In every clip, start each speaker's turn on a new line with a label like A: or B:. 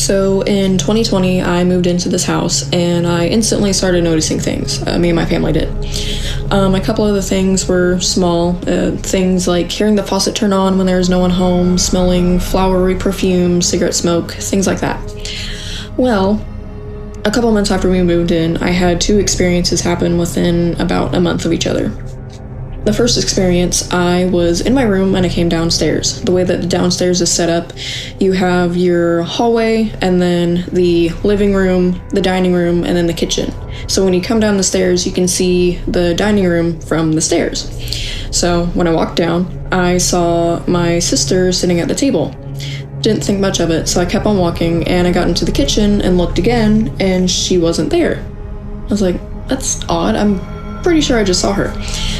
A: So in 2020, I moved into this house and I instantly started noticing things. Me and my family did. A couple of the things were small, things like hearing the faucet turn on when there was no one home, smelling flowery perfume, cigarette smoke, things like that. Well, a couple months after we moved in, I had two experiences happen within about a month of each other. The first experience, I was in my room and I came downstairs. The way that the downstairs is set up, you have your hallway and then the living room, the dining room, and then the kitchen. So when you come down the stairs, you can see the dining room from the stairs. So when I walked down, I saw my sister sitting at the table. Didn't think much of it, so I kept on walking and I got into the kitchen and looked again and she wasn't there. I was like, that's odd, I'm pretty sure I just saw her.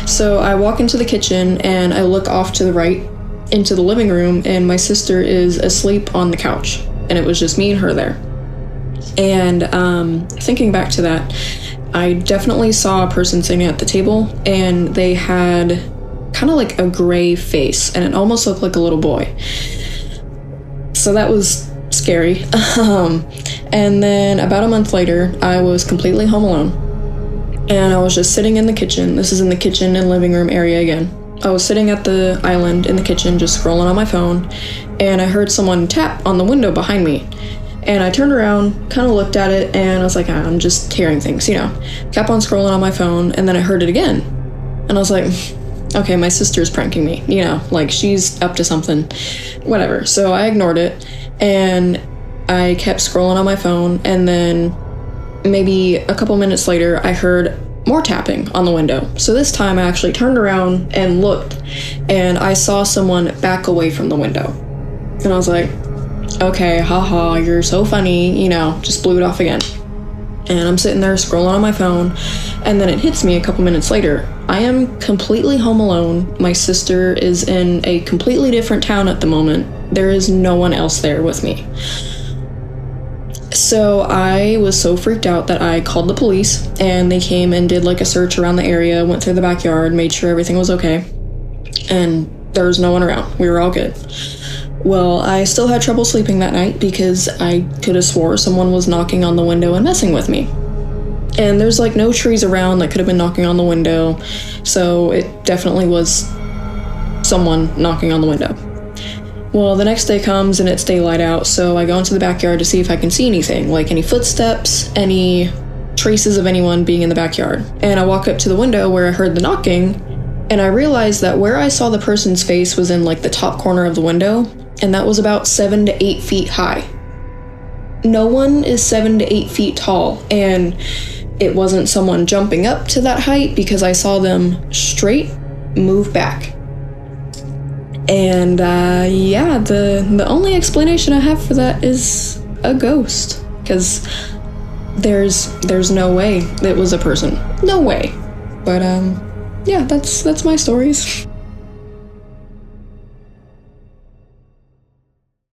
A: So I walk into the kitchen and I look off to the right into the living room and my sister is asleep on the couch and it was just me and her there. And thinking back to that, I definitely saw a person sitting at the table and they had kind of like a gray face and it almost looked like a little boy. So that was scary. And then about a month later, I was completely home alone. And I was just sitting in the kitchen. This is in the kitchen and living room area again. I was sitting at the island in the kitchen just scrolling on my phone and I heard someone tap on the window behind me. And I turned around, kind of looked at it, and I was like, I'm just hearing things, Kept on scrolling on my phone and then I heard it again. And I was like, okay, my sister's pranking me, like she's up to something, whatever. So I ignored it and I kept scrolling on my phone and then maybe a couple minutes later, I heard more tapping on the window. So this time I actually turned around and looked and I saw someone back away from the window. And I was like, okay, haha, you're so funny, just blew it off again. And I'm sitting there scrolling on my phone and then it hits me a couple minutes later. I am completely home alone. My sister is in a completely different town at the moment. There is no one else there with me. So I was so freaked out that I called the police and they came and did like a search around the area, went through the backyard, made sure everything was okay. And there was no one around. We were all good. Well, I still had trouble sleeping that night because I could have swore someone was knocking on the window and messing with me. And there's like no trees around that could have been knocking on the window. So it definitely was someone knocking on the window. Well, the next day comes and it's daylight out, so I go into the backyard to see if I can see anything, like any footsteps, any traces of anyone being in the backyard. And I walk up to the window where I heard the knocking, and I realized that where I saw the person's face was in like the top corner of the window, and that was about 7 to 8 feet high. No one is 7 to 8 feet tall, and it wasn't someone jumping up to that height because I saw them straight move back. And the only explanation I have for that is a ghost, because there's no way it was a person. No way. But yeah, that's my stories.